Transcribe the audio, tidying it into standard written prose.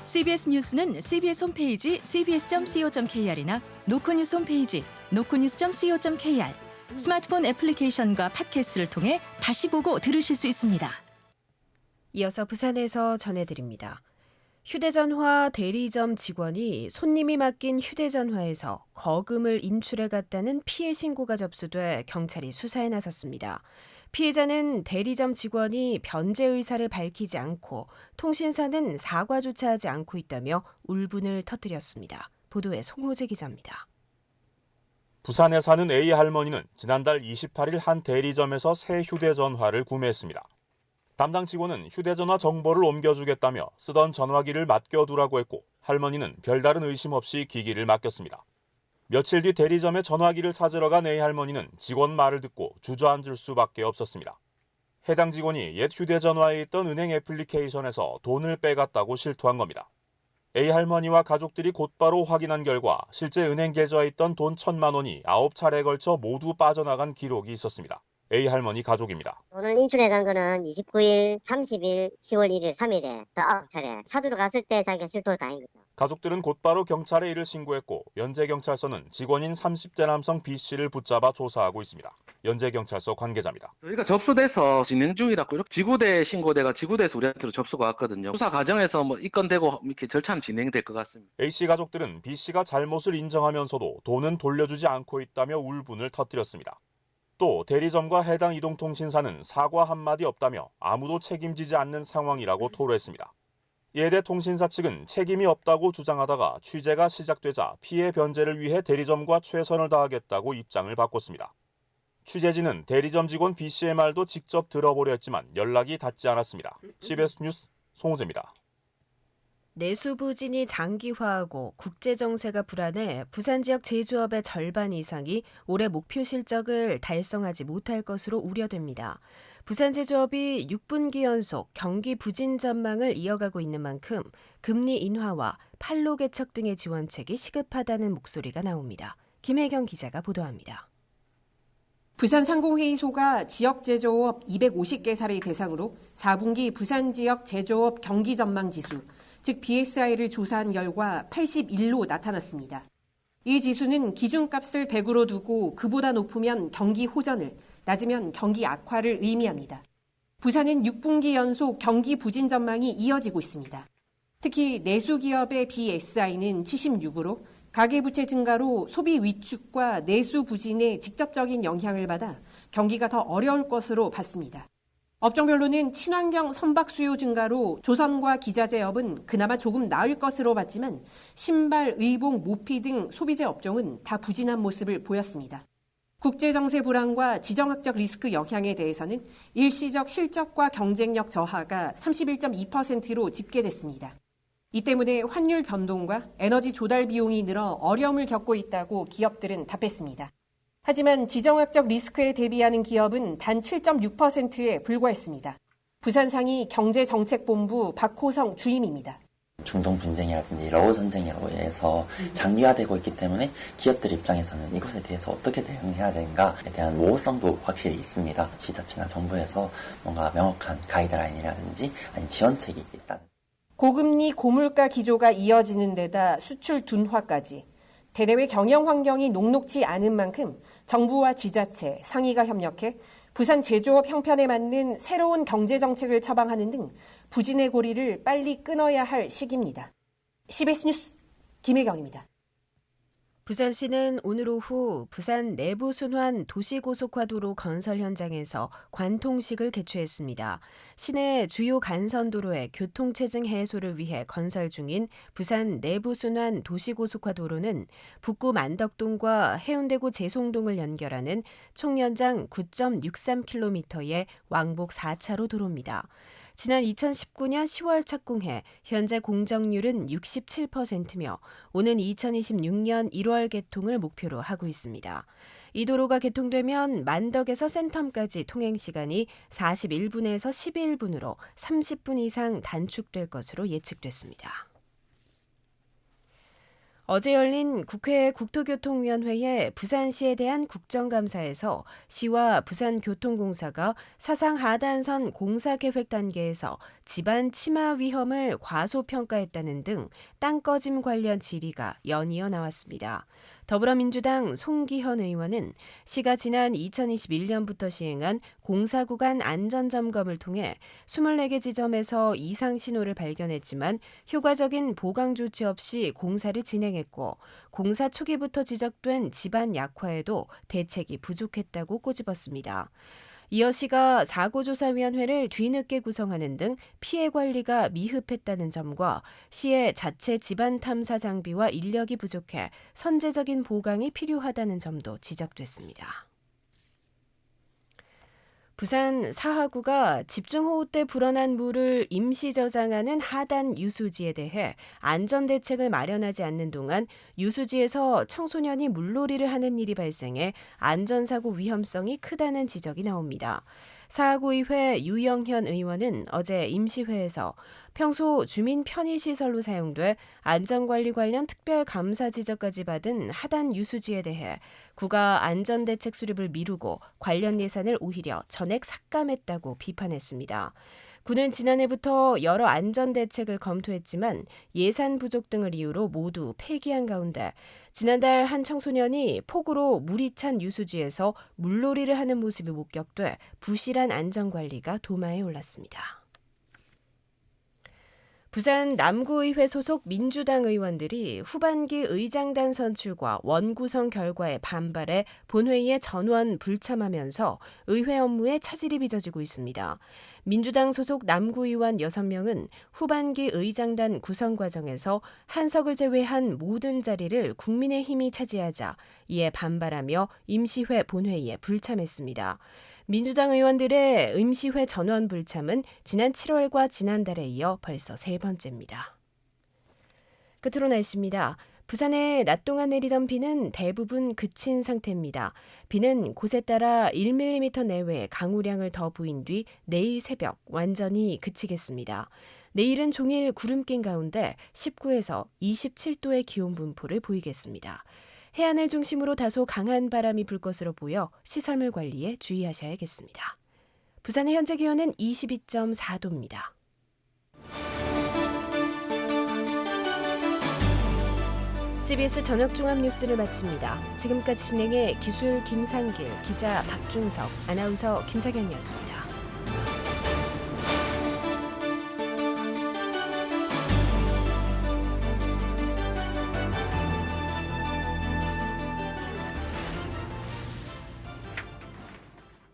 CBS 뉴스는 CBS 홈페이지 cbs.co.kr이나 노코뉴스 홈페이지 노코뉴스.co.kr, 스마트폰 애플리케이션과 팟캐스트를 통해 다시 보고 들으실 수 있습니다. 이어서 부산에서 전해드립니다. 휴대전화 대리점 직원이 손님이 맡긴 휴대전화에서 거금을 인출해갔다는 피해 신고가 접수돼 경찰이 수사에 나섰습니다. 피해자는 대리점 직원이 변제 의사를 밝히지 않고 통신사는 사과조차 하지 않고 있다며 울분을 터뜨렸습니다. 보도에 송호재 기자입니다. 부산에 사는 A 할머니는 지난달 28일 한 대리점에서 새 휴대전화를 구매했습니다. 담당 직원은 휴대전화 정보를 옮겨주겠다며 쓰던 전화기를 맡겨두라고 했고 할머니는 별다른 의심 없이 기기를 맡겼습니다. 며칠 뒤 대리점에 전화기를 찾으러 간 A 할머니는 직원 말을 듣고 주저앉을 수밖에 없었습니다. 해당 직원이 옛 휴대전화에 있던 은행 애플리케이션에서 돈을 빼갔다고 실토한 겁니다. A 할머니와 가족들이 곧바로 확인한 결과 실제 은행 계좌에 있던 돈 1,000만 원이 9차례에 걸쳐 모두 빠져나간 기록이 있었습니다. A 할머니 가족입니다. 돈을 인출해간 거는 29일, 30일, 10월 1일, 3일에 9차례. 찾으러 갔을 때 자기가 실토를 당한 거죠. 가족들은 곧바로 경찰에 이를 신고했고 연제경찰서는 직원인 30대 남성 B씨를 붙잡아 조사하고 있습니다. 연제경찰서 관계자입니다. 저희가 접수돼서 진행 중이라고 이렇게 지구대 신고대가 지구대에서 우리한테로 접수가 왔거든요. 수사 과정에서 입건되고 이렇게 절차는 진행될 것 같습니다. A씨 가족들은 B씨가 잘못을 인정하면서도 돈은 돌려주지 않고 있다며 울분을 터뜨렸습니다. 또 대리점과 해당 이동통신사는 사과 한마디 없다며 아무도 책임지지 않는 상황이라고 토로했습니다. 이에 대해 통신사 측은 책임이 없다고 주장하다가 취재가 시작되자 피해 변제를 위해 대리점과 최선을 다하겠다고 입장을 바꿨습니다. 취재진은 대리점 직원 B씨의 말도 직접 들어보려 했지만 연락이 닿지 않았습니다. CBS 뉴스 송호재입니다. 내수 부진이 장기화하고 국제 정세가 불안해 부산 지역 제조업의 절반 이상이 올해 목표 실적을 달성하지 못할 것으로 우려됩니다. 부산 제조업이 6분기 연속 경기 부진 전망을 이어가고 있는 만큼 금리 인하와 판로 개척 등의 지원책이 시급하다는 목소리가 나옵니다. 김혜경 기자가 보도합니다. 부산 상공회의소가 지역 제조업 250개사를 대상으로 4분기 부산 지역 제조업 경기 전망 지수, 즉 BSI를 조사한 결과 81로 나타났습니다. 이 지수는 기준값을 100으로 두고 그보다 높으면 경기 호전을, 낮으면 경기 악화를 의미합니다. 부산은 6분기 연속 경기 부진 전망이 이어지고 있습니다. 특히 내수기업의 BSI는 76으로 가계부채 증가로 소비 위축과 내수 부진에 직접적인 영향을 받아 경기가 더 어려울 것으로 봤습니다. 업종별로는 친환경 선박 수요 증가로 조선과 기자재업은 그나마 조금 나을 것으로 봤지만 신발, 의복, 모피 등 소비재 업종은 다 부진한 모습을 보였습니다. 국제정세 불안과 지정학적 리스크 영향에 대해서는 일시적 실적과 경쟁력 저하가 31.2%로 집계됐습니다. 이 때문에 환율 변동과 에너지 조달 비용이 늘어 어려움을 겪고 있다고 기업들은 답했습니다. 하지만 지정학적 리스크에 대비하는 기업은 단 7.6%에 불과했습니다. 부산상이 경제정책본부 박호성 주임입니다. 중동 분쟁이라든지 러우 전쟁이라고 해서 장기화되고 있기 때문에 기업들 입장에서는 이것에 대해서 어떻게 대응해야 되는가에 대한 모호성도 확실히 있습니다. 지자체나 정부에서 뭔가 명확한 가이드라인이라든지 아니면 지원책이 있다는. 고금리 고물가 기조가 이어지는 데다 수출 둔화까지 대내외 경영 환경이 녹록지 않은 만큼 정부와 지자체, 상위가 협력해 부산 제조업 형편에 맞는 새로운 경제정책을 처방하는 등 부진의 고리를 빨리 끊어야 할 시기입니다. CBS 뉴스 김혜경입니다. 부산시는 오늘 오후 부산 내부순환 도시고속화도로 건설 현장에서 관통식을 개최했습니다. 시내 주요 간선도로의 교통체증 해소를 위해 건설 중인 부산 내부순환 도시고속화도로는 북구 만덕동과 해운대구 제송동을 연결하는 총 연장 9.63km의 왕복 4차로 도로입니다. 지난 2019년 10월 착공해 현재 공정률은 67%며 오는 2026년 1월 개통을 목표로 하고 있습니다. 이 도로가 개통되면 만덕에서 센텀까지 통행시간이 41분에서 11분으로 30분 이상 단축될 것으로 예측됐습니다. 어제 열린 국회 국토교통위원회의 부산시에 대한 국정감사에서 시와 부산교통공사가 사상 하단선 공사계획 단계에서 집안 침하 위험을 과소평가했다는 등 땅꺼짐 관련 질의가 연이어 나왔습니다. 더불어민주당 송기현 의원은 시가 지난 2021년부터 시행한 공사구간 안전점검을 통해 24개 지점에서 이상 신호를 발견했지만 효과적인 보강 조치 없이 공사를 진행했고 공사 초기부터 지적된 집안 약화에도 대책이 부족했다고 꼬집었습니다. 이어 시가 사고조사위원회를 뒤늦게 구성하는 등 피해 관리가 미흡했다는 점과 시의 자체 집안 탐사 장비와 인력이 부족해 선제적인 보강이 필요하다는 점도 지적됐습니다. 부산 사하구가 집중호우 때 불어난 물을 임시 저장하는 하단 유수지에 대해 안전대책을 마련하지 않는 동안 유수지에서 청소년이 물놀이를 하는 일이 발생해 안전사고 위험성이 크다는 지적이 나옵니다. 사하구의회 유영현 의원은 어제 임시회에서 평소 주민 편의시설로 사용돼 안전관리 관련 특별감사 지적까지 받은 하단 유수지에 대해 구가 안전대책 수립을 미루고 관련 예산을 오히려 전액 삭감했다고 비판했습니다. 구는 지난해부터 여러 안전대책을 검토했지만 예산 부족 등을 이유로 모두 폐기한 가운데 지난달 한 청소년이 폭우로 물이 찬 유수지에서 물놀이를 하는 모습이 목격돼 부실한 안전관리가 도마에 올랐습니다. 부산 남구의회 소속 민주당 의원들이 후반기 의장단 선출과 원구성 결과에 반발해 본회의에 전원 불참하면서 의회 업무에 차질이 빚어지고 있습니다. 민주당 소속 남구의원 6명은 후반기 의장단 구성 과정에서 한석을 제외한 모든 자리를 국민의힘이 차지하자 이에 반발하며 임시회 본회의에 불참했습니다. 민주당 의원들의 임시회 전원 불참은 지난 7월과 지난달에 이어 벌써 세 번째입니다. 끝으로 날씨입니다. 부산에 낮 동안 내리던 비는 대부분 그친 상태입니다. 비는 곳에 따라 1mm 내외의 강우량을 더 보인 뒤 내일 새벽 완전히 그치겠습니다. 내일은 종일 구름 낀 가운데 19에서 27도의 기온 분포를 보이겠습니다. 해안을 중심으로 다소 강한 바람이 불 것으로 보여 시설물 관리에 주의하셔야겠습니다. 부산의 현재 기온은 22.4도입니다. CBS 저녁 종합 뉴스를 마칩니다. 지금까지 진행해 기술 김상길, 기자 박중석, 아나운서 김석연이었습니다.